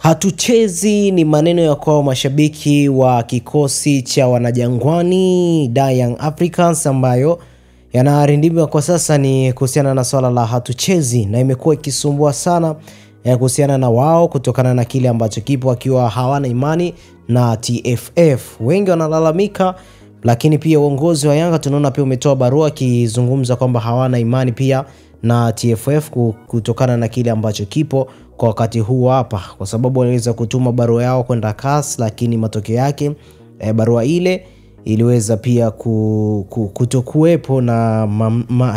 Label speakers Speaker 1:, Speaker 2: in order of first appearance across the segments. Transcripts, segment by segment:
Speaker 1: Hatuchezi ni maneno ya kwa mashabiki wa kikosi cha wanajangwani Young Africans ambayo yanarindima kwa sasa ni kuhusiana na swala la hatuchezi, na imekuwa ikisumbua sana kuhusiana na wao kutokana na kile ambacho kipo wakiwa hawana imani na TFF. Wengi wanalalamika, lakini pia uongozi wa Yanga tunaona pia umetoa barua kizungumza kwamba hawana imani pia na TFF kutokana na kile ambacho kipo kwa wakati huu hapa, kwa sababu waliweza kutuma barua yao kwenda CAS, lakini matokeo yake barua ile iliweza pia kutokuwepo na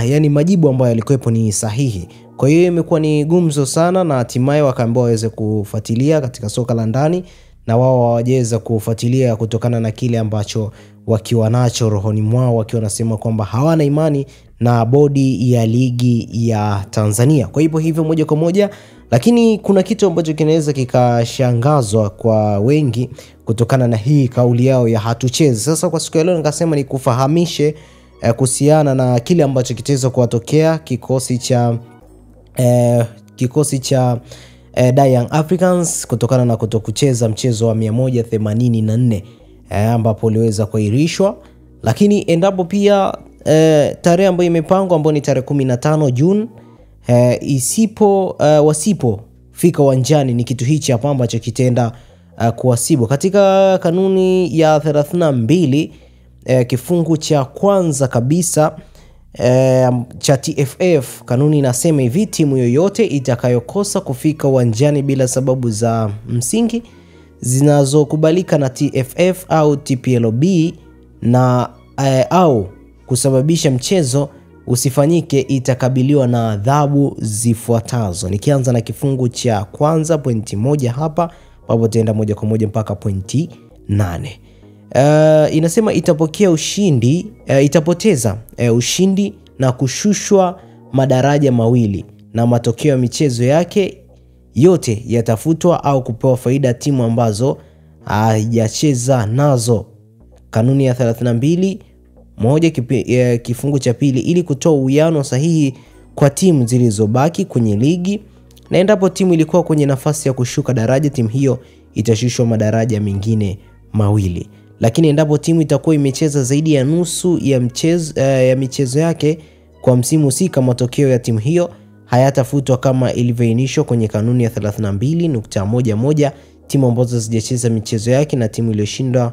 Speaker 1: yani majibu ambayo yalikuwepo ni sahihi. Kwa hiyo imekuwa ni gumzo sana, na hatimaye wakaambiwa waweze kufuatilia katika soka la ndani, na wao hawajaweza kufuatilia kutokana na kile ambacho wakiwa nacho rohoni mwao, wakiwa nasema kwamba hawana imani na bodi ya ligi ya Tanzania. Kwa hivyo moja kwa moja, lakini kuna kitu ambacho kinaweza kikashangazwa kwa wengi kutokana na hii kauli yao ya hatuchezi. Sasa kwa siku ya leo nikasema ni kufahamishe kuhusiana na kile ambacho kitaweza kuwatokea kikosi cha Young Africans kutokana na kutokucheza mchezo wa 184 ambapo uliweza kuahirishwa. Lakini endapo pia tarehe ambayo imepangwa ambayo ni tarehe 15 June wasipofika uwanjani, ni kitu hichi hapa ambacho kitenda kuwasibu. Katika kanuni ya 32 kifungu cha kwanza kabisa cha TFF, kanuni inasema hivi: timu yoyote itakayokosa kufika uwanjani bila sababu za msingi zinazokubalika na TFF au TPLB na au kusababisha mchezo usifanyike itakabiliwa na adhabu zifuatazo. Nikianza na kifungu cha kwanza pointi 1 hapa, ambapo tutaenda moja kwa moja mpaka pointi 8. Inasema itapoteza ushindi na kushushwa madaraja mawili, na matokeo ya michezo yake yote yatafutwa au kupewa faida timu ambazo haijacheza nazo. Kanuni ya 32 kifungu cha pili, ili kutoa uwiano sahihi kwa timu zilizobaki kwenye ligi, na endapo timu ilikuwa kwenye nafasi ya kushuka daraja, timu hiyo itashushwa madaraja mengine mawili. Lakini endapo timu itakuwa imecheza zaidi ya nusu ya michezo yake kwa msimu husika, matokeo ya timu hiyo hayatafutwa kama ilivyoainishwa kwenye kanuni ya 32.11. Timu ambazo hazijacheza michezo yake na timu iliyoshindwa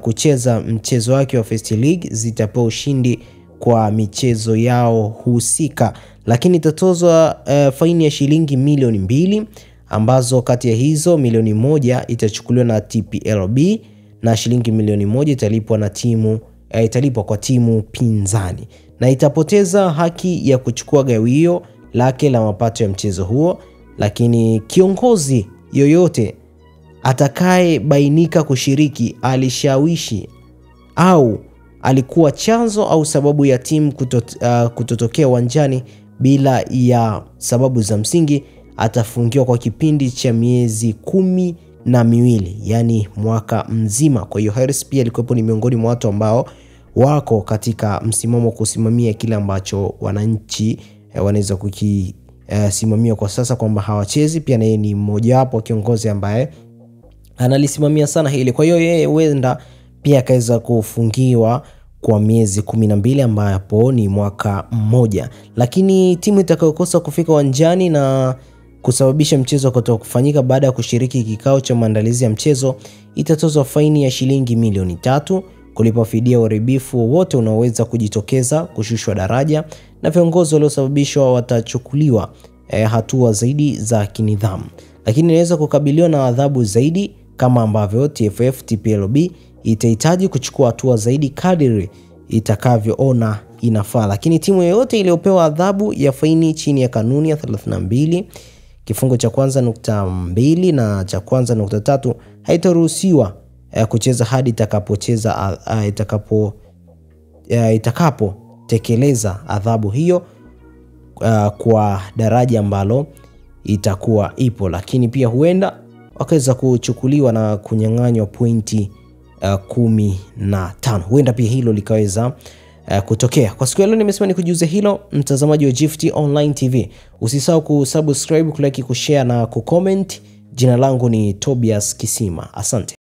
Speaker 1: kucheza mchezo wake wa First League zitapewa ushindi kwa michezo yao husika. Lakini itatozwa faini ya shilingi milioni 2, ambazo kati ya hizo milioni 1 itachukuliwa na TPLB na shilingi milioni 1 italipwa kwa timu pinzani, na itapoteza haki ya kuchukua gawio lake la mapato ya mchezo huo. Lakini kiongozi yoyote atakaye bainika kushiriki, alishawishi au alikuwa chanzo au sababu ya timu kutotokea uwanjani bila ya sababu za msingi, atafungiwa kwa kipindi cha miezi 12, yani mwaka mzima. Kwa hiyo Harris pia alikuwepo ni miongoni mwa watu ambao wako katika msimamo kusimamia kile ambacho wananchi wanaweza kukisimamia kwa sasa kwamba hawachezi. Pia na yeye ni mmoja wapo kiongozi ambaye analisimamia sana hili. Kwa hiyo yeye huenda pia akaweza kufungiwa kwa miezi 12 ambapo ni mwaka mmoja. Lakini timu itakayokosa kufika uwanjani na kusababisha mchezo kutokufanyika baada ya kushiriki kikao cha maandalizi ya mchezo itatozwa faini ya shilingi milioni 3, kulipa fidia uharibifu wote unaoweza kujitokeza, kushushwa daraja, na viongozi waliosababishwa watachukuliwa hatua zaidi za kinidhamu. Lakini inaweza kukabiliwa na adhabu zaidi kama ambavyo TFF TPLB itahitaji kuchukua hatua zaidi kadiri itakavyoona inafaa. Lakini timu yoyote iliyopewa adhabu ya faini chini ya kanuni ya 32 kifungu cha kwanza nukta 2 na cha kwanza nukta 3 haitaruhusiwa kucheza hadi itakapotekeleza adhabu hiyo kwa daraja ambalo itakuwa ipo. Lakini pia huenda wakaweza kuchukuliwa na kunyang'anywa pointi 15. Huenda pia hilo likaweza kutokea. Kwa siku ya leo nimesema nikujuze hilo, mtazamaji wa Gift Online TV. Usisahau kusubscribe, kulike, kushare na kucomment Jina langu ni Tobias Kisima. Asante.